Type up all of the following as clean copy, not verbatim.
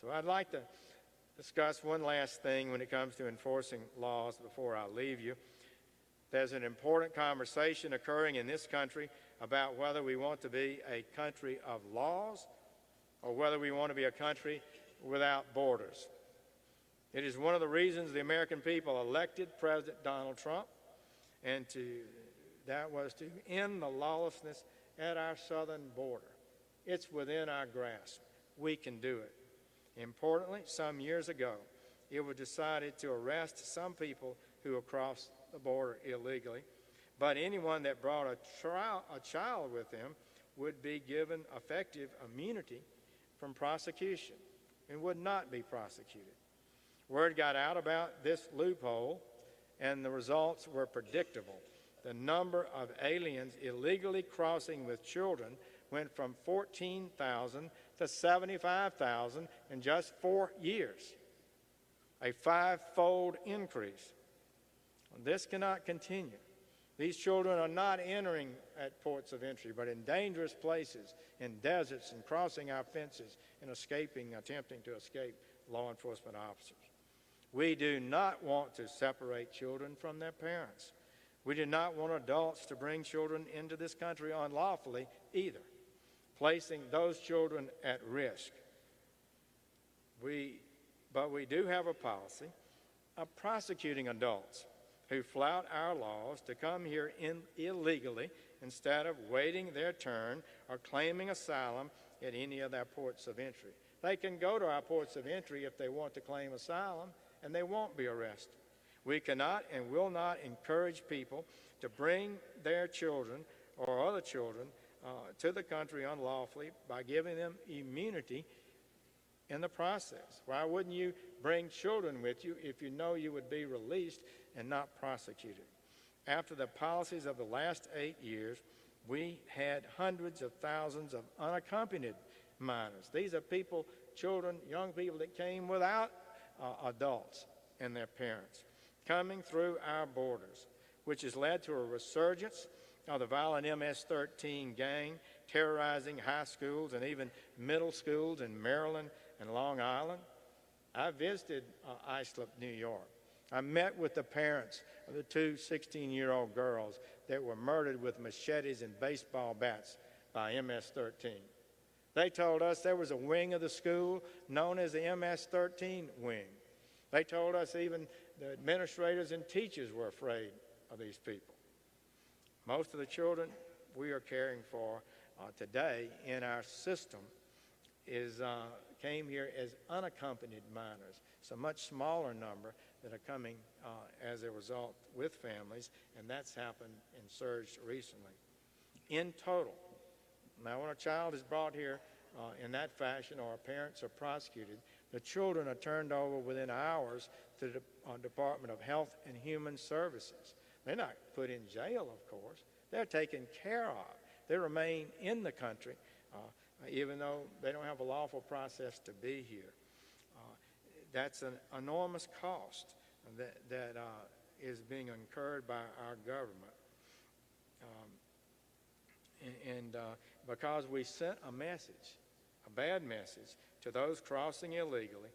So I'd like to discuss one last thing when it comes to enforcing laws before I leave you. There's an important conversation occurring in this country about whether we want to be a country of laws or whether we want to be a country without borders. It is one of the reasons the American people elected President Donald Trump, and that was to end the lawlessness at our southern border. It's within our grasp. We can do it. Importantly, some years ago, it was decided to arrest some people who had crossed the border illegally, but anyone that brought a child with them would be given effective immunity from prosecution and would not be prosecuted. Word got out about this loophole, and the results were predictable. The number of aliens illegally crossing with children went from 14,000 to 75,000 in just 4 years, a 5-fold increase. This cannot continue. These children are not entering at ports of entry, but in dangerous places, in deserts, and crossing our fences and attempting to escape law enforcement officers. We do not want to separate children from their parents. We do not want adults to bring children into this country unlawfully either, placing those children at risk. But we do have a policy of prosecuting adults who flout our laws to come here illegally instead of waiting their turn or claiming asylum at any of our ports of entry. They can go to our ports of entry if they want to claim asylum, and they won't be arrested. We cannot and will not encourage people to bring their children or other children to the country unlawfully by giving them immunity in the process. Why wouldn't you bring children with you if you know you would be released and not prosecuted? After the policies of the last 8 years, we had hundreds of thousands of unaccompanied minors. These are people, children, young people that came without adults and their parents, coming through our borders, which has led to a resurgence of the violent MS-13 gang terrorizing high schools and even middle schools in Maryland and Long Island. I visited Islip, New York. I met with the parents of the 2 16-year-old girls that were murdered with machetes and baseball bats by MS-13. They told us there was a wing of the school known as the MS-13 wing. They told us even the administrators and teachers were afraid of these people. Most of the children we are caring for today in our system came here as unaccompanied minors. It's a much smaller number that are coming as a result with families, and that's happened and surged recently. In total, now when a child is brought here in that fashion or parents are prosecuted, the children are turned over within hours to the Department of Health and Human Services. They're not put in jail, of course. They're taken care of. They remain in the country, even though they don't have a lawful process to be here. That's an enormous cost that is being incurred by our government. Because we sent a message, a bad message, to those crossing illegally,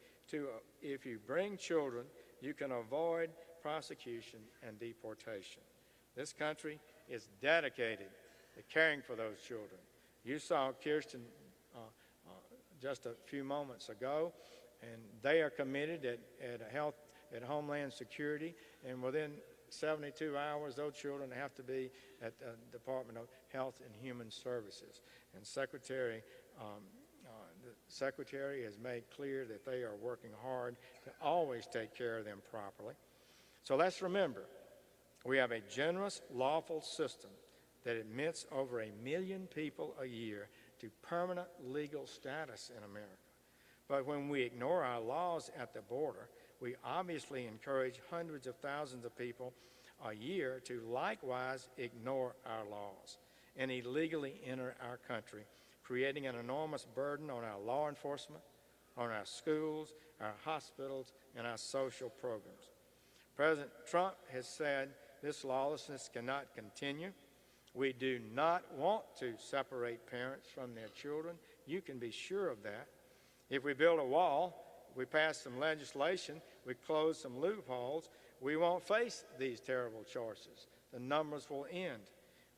if you bring children, you can avoid prosecution and deportation. This country is dedicated to caring for those children. You saw Kirsten just a few moments ago, and they are committed at Homeland Security, and within 72 hours, those children have to be at the Department of Health and Human Services. And the Secretary has made clear that they are working hard to always take care of them properly. So let's remember, we have a generous, lawful system that admits over 1 million people a year to permanent legal status in America. But when we ignore our laws at the border, we obviously encourage hundreds of thousands of people a year to likewise ignore our laws and illegally enter our country, creating an enormous burden on our law enforcement, on our schools, our hospitals, and our social programs. President Trump has said this lawlessness cannot continue. We do not want to separate parents from their children. You can be sure of that. If we build a wall, we pass some legislation, we close some loopholes, we won't face these terrible choices. The numbers will end.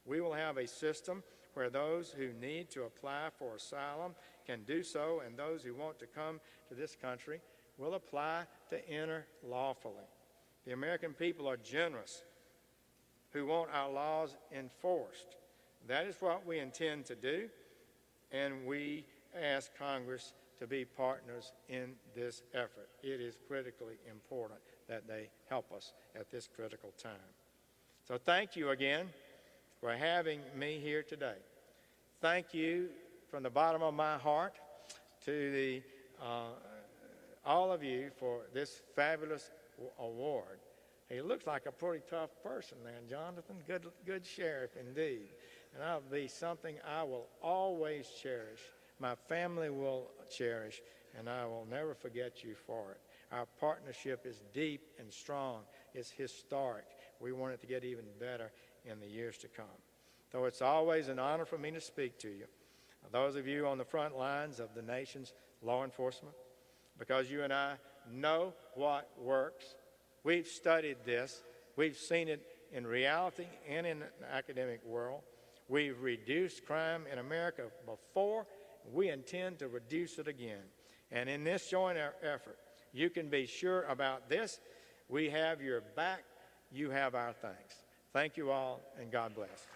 We will have a system where those who need to apply for asylum can do so, and those who want to come to this country will apply to enter lawfully. The American people are generous who want our laws enforced. That is what we intend to do, and we ask Congress to be partners in this effort. It is critically important that they help us at this critical time. So thank you again for having me here today. Thank you from the bottom of my heart to all of you for this fabulous award. He looks like a pretty tough person, man, Jonathan. Good sheriff indeed. And that'll be something I will always cherish. My family will cherish, and I will never forget you for it. Our partnership is deep and strong. It's historic. We want it to get even better in the years to come. So it's always an honor for me to speak to you, those of you on the front lines of the nation's law enforcement, because you and I know what works. We've studied this. We've seen it in reality and in the academic world. We've reduced crime in America before. We intend to reduce it again. And in this joint effort, you can be sure about this. We have your back. You have our thanks. Thank you all, and God bless.